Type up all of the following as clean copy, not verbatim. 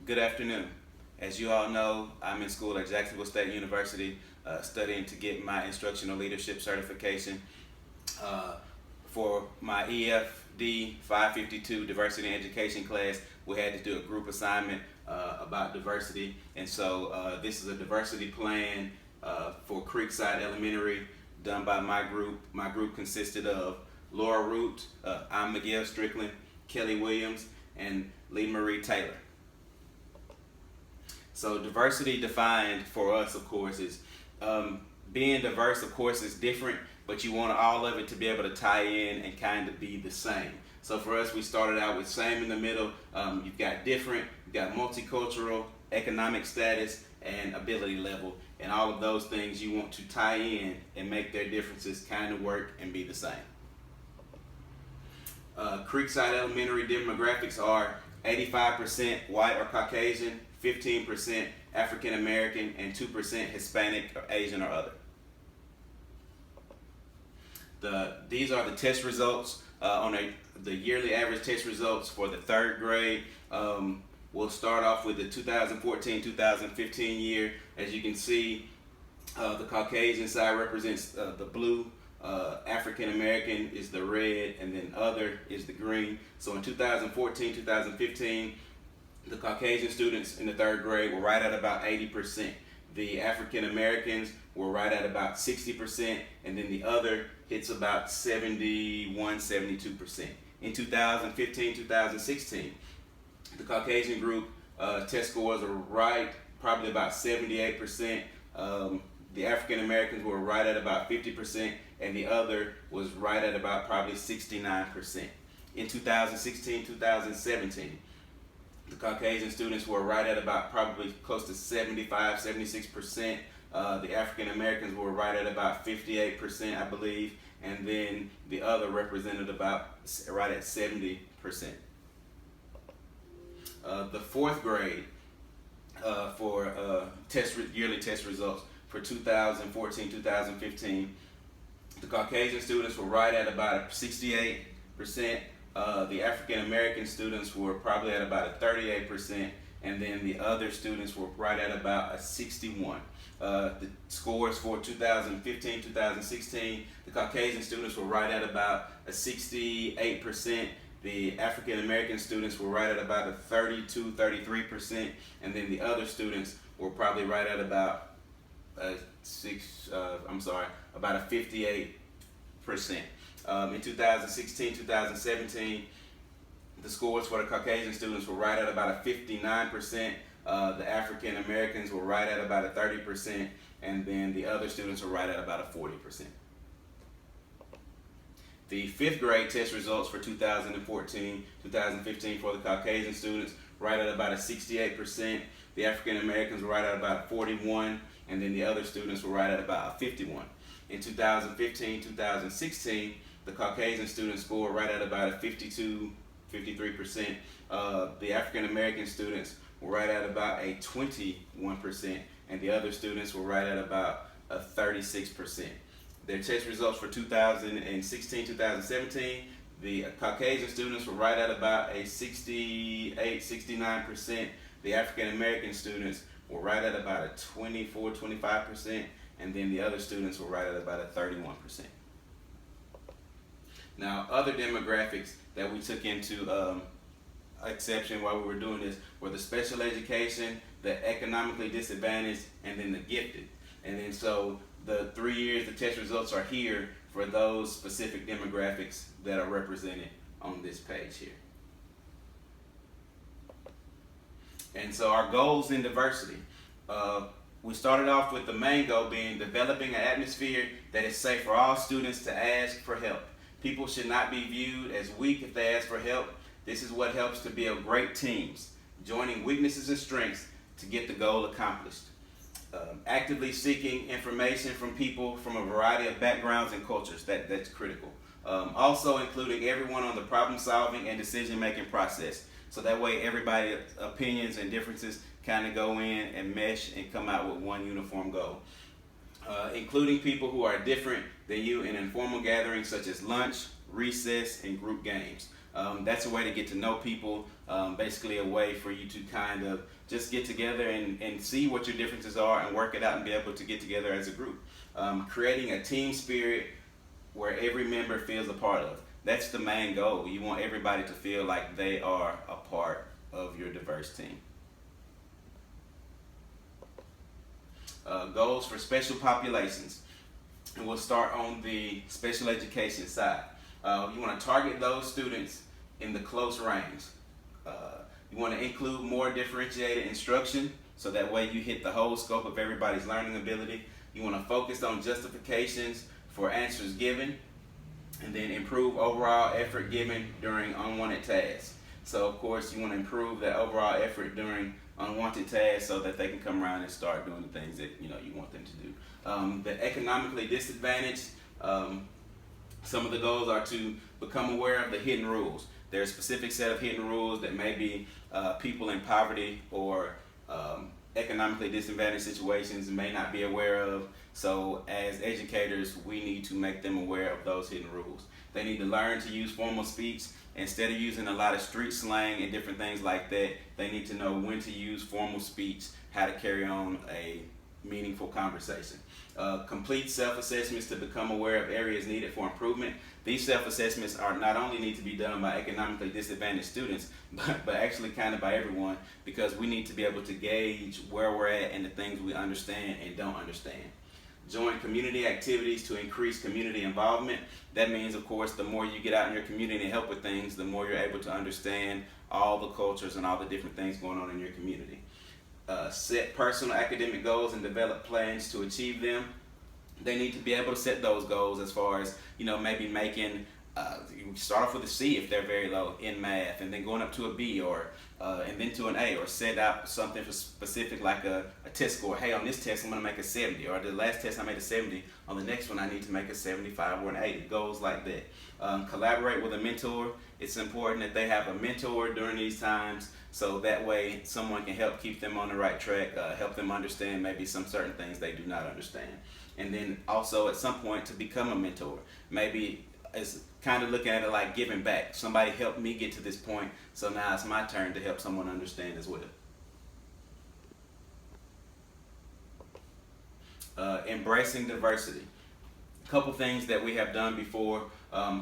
Good afternoon. As you all know, I'm in school at Jacksonville State University studying to get my instructional leadership certification. For my EFD 552 diversity and education class, we had to do a group assignment about diversity, and so this is a diversity plan for Creekside Elementary done by my group. My group consisted of Laura Root, I'm Miguel Strickland, Kelly Williams, and Lee Marie Taylor. So diversity defined for us, of course, is being diverse, of course, is different, but you want all of it to be able to tie in and kind of be the same. So for us, we started out with same in the middle. You've got different, you've got multicultural, economic status, and ability level. And all of those things you want to tie in and make their differences kind of work and be the same. Creekside Elementary demographics are 85% white or Caucasian, 15% African American, and 2% Hispanic or Asian or other. These are the test results the yearly average test results for the third grade. We'll start off with the 2014-2015 year. As you can see, the Caucasian side represents the blue, African American is the red, and then other is the green. So in 2014-2015, the Caucasian students in the third grade were right at about 80%. The African Americans were right at about 60%, and then the other hits about 71-72%. In 2015-2016, the Caucasian group test scores are right, probably about 78%. The African Americans were right at about 50%, and the other was right at about probably 69%. In 2016-2017, the Caucasian students were right at about probably close to 75-76%. The African Americans were right at about 58%, I believe, and then the other represented about right at 70%. The fourth grade for yearly test results for 2014-2015, the Caucasian students were right at about 68%. The African American students were probably at about 38%, and then the other students were right at about 61%. The scores for 2015-2016, the Caucasian students were right at about 68%. The African American students were right at about 32-33%, and then the other students were probably right at about about 58%. In 2016-2017, the scores for the Caucasian students were right at about 59%. The African Americans were right at about 30%, and then the other students were right at about 40%. The fifth grade test results for 2014-2015 for the Caucasian students right at about 68%. The African Americans were right at about 41%, and then the other students were right at about 51%. In 2015-2016, the Caucasian students scored right at about 52-53%. The African American students were right at about 21%, and the other students were right at about 36%. Their test results for 2016-2017, the Caucasian students were right at about 68-69%. The African American students were right at about 24-25%, and then the other students were right at about 31%. Now, other demographics that we took into exception while we were doing this were the special education, the economically disadvantaged, and then the gifted. And then so the 3 years, the test results are here for those specific demographics that are represented on this page here. And so our goals in diversity. We started off with the main goal being developing an atmosphere that is safe for all students to ask for help. People should not be viewed as weak if they ask for help. This is what helps to build great teams, joining weaknesses and strengths to get the goal accomplished. Actively seeking information from people from a variety of backgrounds and cultures, that's critical. Also including everyone on the problem solving and decision making process. So that way everybody's opinions and differences kind of go in and mesh and come out with one uniform goal. Including people who are different than you in informal gatherings such as lunch, recess, and group games. That's a way to get to know people, basically a way for you to kind of just get together and see what your differences are and work it out and be able to get together as a group. Creating a team spirit where every member feels a part of. That's the main goal. You want everybody to feel like they are a part of your diverse team. Goals for special populations. And we'll start on the special education side. You want to target those students in the close range. You want to include more differentiated instruction so that way you hit the whole scope of everybody's learning ability. You want to focus on justifications for answers given, and then improve overall effort given during unwanted tasks. So of course you want to improve that overall effort during unwanted tasks so that they can come around and start doing the things that you want them to do. The economically disadvantaged, some of the goals are to become aware of the hidden rules. There's a specific set of hidden rules that maybe people in poverty or economically disadvantaged situations may not be aware of. So as educators, we need to make them aware of those hidden rules. They need to learn to use formal speech. Instead of using a lot of street slang and different things like that, they need to know when to use formal speech, how to carry on a meaningful conversation. Complete self-assessments to become aware of areas needed for improvement. These self-assessments are not only need to be done by economically disadvantaged students, but actually kind of by everyone, because we need to be able to gauge where we're at and the things we understand and don't understand. Join community activities to increase community involvement. That means, of course, the more you get out in your community and help with things, the more you're able to understand all the cultures and all the different things going on in your community. Set personal academic goals and develop plans to achieve them. They need to be able to set those goals as far as, maybe making, you start off with a C if they're very low in math, and then going up to a B and then to an A, or set out something for specific like a test score. Hey, on this test I'm going to make a 70, or the last test I made a 70, on the next one I need to make a 75 or an 80. Goals like that. Collaborate with a mentor. It's important that they have a mentor during these times, so that way someone can help keep them on the right track, help them understand maybe some certain things they do not understand. And then also at some point to become a mentor. Maybe it's kind of looking at it like giving back. Somebody helped me get to this point, so now it's my turn to help someone understand as well. Embracing diversity. A couple things that we have done before.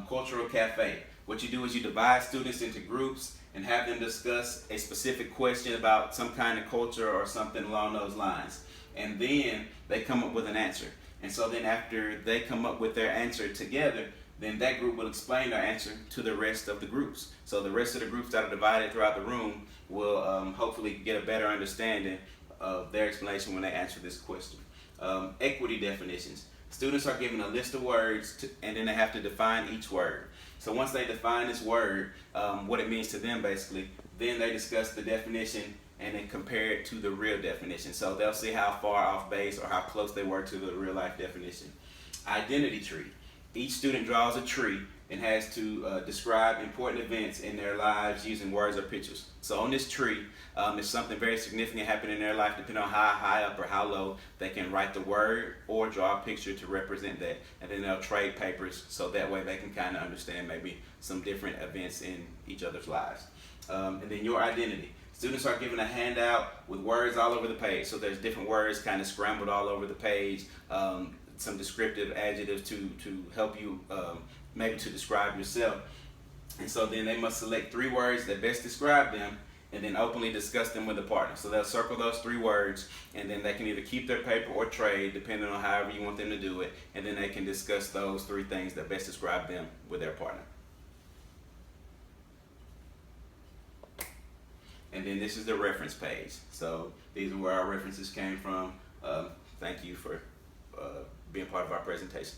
Cultural cafe. What you do is you divide students into groups and have them discuss a specific question about some kind of culture or something along those lines. And then they come up with an answer. And so then after they come up with their answer together, then that group will explain their answer to the rest of the groups. So the rest of the groups that are divided throughout the room will hopefully get a better understanding of their explanation when they answer this question. Equity definitions. Students are given a list of words and then they have to define each word. So once they define this word, what it means to them basically, then they discuss the definition and then compare it to the real definition. So they'll see how far off base or how close they were to the real life definition. Identity tree. Each student draws a tree and has to describe important events in their lives using words or pictures. So on this tree, if something very significant happened in their life, depending on how high up or how low, they can write the word or draw a picture to represent that. And then they'll trade papers so that way they can kind of understand maybe some different events in each other's lives. And then your identity. Students are given a handout with words all over the page. So there's different words kind of scrambled all over the page. Some descriptive adjectives to help you maybe to describe yourself. And so then they must select 3 words that best describe them and then openly discuss them with a partner. So they'll circle those 3 words and then they can either keep their paper or trade depending on however you want them to do it, and then they can discuss those 3 things that best describe them with their partner. And then this is the reference page. So these are where our references came from. Thank you for being part of our presentation.